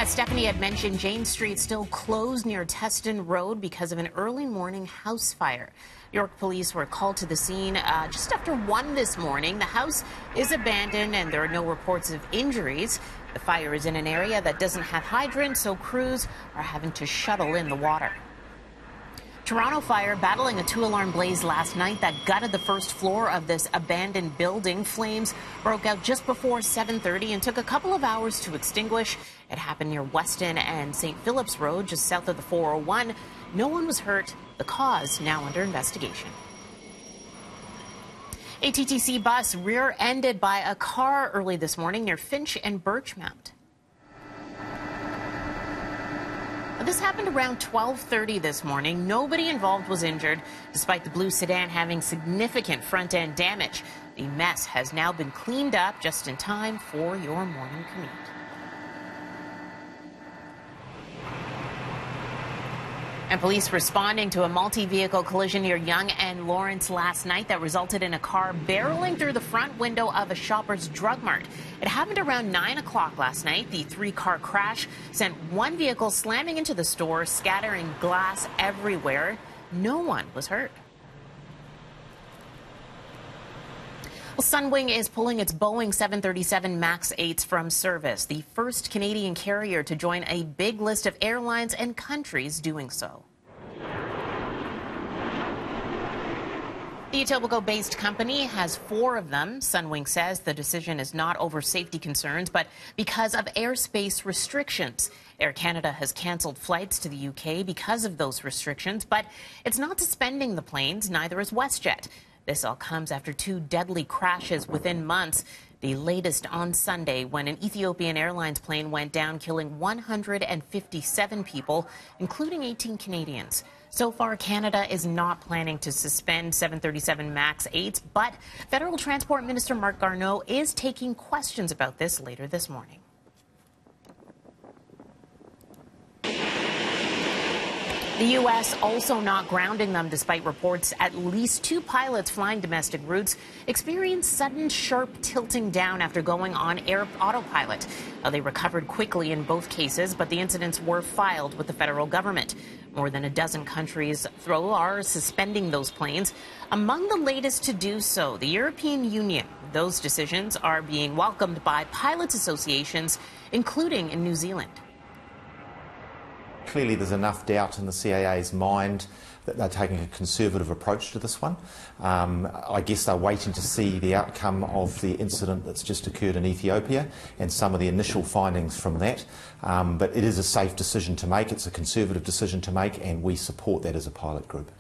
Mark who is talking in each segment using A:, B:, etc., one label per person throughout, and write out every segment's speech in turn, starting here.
A: As Stephanie had mentioned, Jane Street still closed near Teston Road because of an early morning house fire. York police were called to the scene just after 1 this morning. The house is abandoned and there are no reports of injuries. The fire is in an area that doesn't have hydrants, so crews are having to shuttle in the water. Toronto fire battling a 2-alarm blaze last night that gutted the first floor of this abandoned building. Flames broke out just before 7:30 and took a couple of hours to extinguish. It happened near Weston and St. Philip's Road, just south of the 401. No one was hurt. The cause now under investigation. A TTC bus rear-ended by a car early this morning near Finch and Birchmount. This happened around 12:30 this morning. Nobody involved was injured, despite the blue sedan having significant front-end damage. The mess has now been cleaned up just in time for your morning commute. And police responding to a multi-vehicle collision near Yonge and Lawrence last night that resulted in a car barreling through the front window of a Shoppers Drug Mart. It happened around 9 o'clock last night. The 3-car crash sent one vehicle slamming into the store, scattering glass everywhere. No one was hurt. Well, Sunwing is pulling its Boeing 737 MAX 8s from service, the first Canadian carrier to join a big list of airlines and countries doing so. The Etobicoke-based company has 4 of them. Sunwing says the decision is not over safety concerns, but because of airspace restrictions. Air Canada has cancelled flights to the UK because of those restrictions, but it's not suspending the planes, neither is WestJet. This all comes after 2 deadly crashes within months. The latest on Sunday, when an Ethiopian Airlines plane went down, killing 157 people, including 18 Canadians. So far, Canada is not planning to suspend 737 MAX 8s, but Federal Transport Minister Marc Garneau is taking questions about this later this morning. The U.S. also not grounding them, despite reports at least 2 pilots flying domestic routes experienced sudden sharp tilting down after going on air autopilot. They recovered quickly in both cases, but the incidents were filed with the federal government. More than a dozen countries are suspending those planes. Among the latest to do so, the European Union. Those decisions are being welcomed by pilots' associations, including in New Zealand.
B: Clearly there's enough doubt in the CAA's mind that they're taking a conservative approach to this one. I guess they're waiting to see the outcome of the incident that's just occurred in Ethiopia and some of the initial findings from that. But it is a safe decision to make, it's a conservative decision to make, and we support that as a pilot group.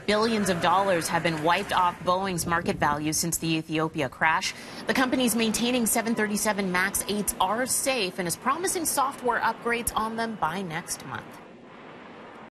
A: Billions of dollars have been wiped off Boeing's market value since the Ethiopia crash. The company's maintaining 737 MAX 8s are safe and is promising software upgrades on them by next month.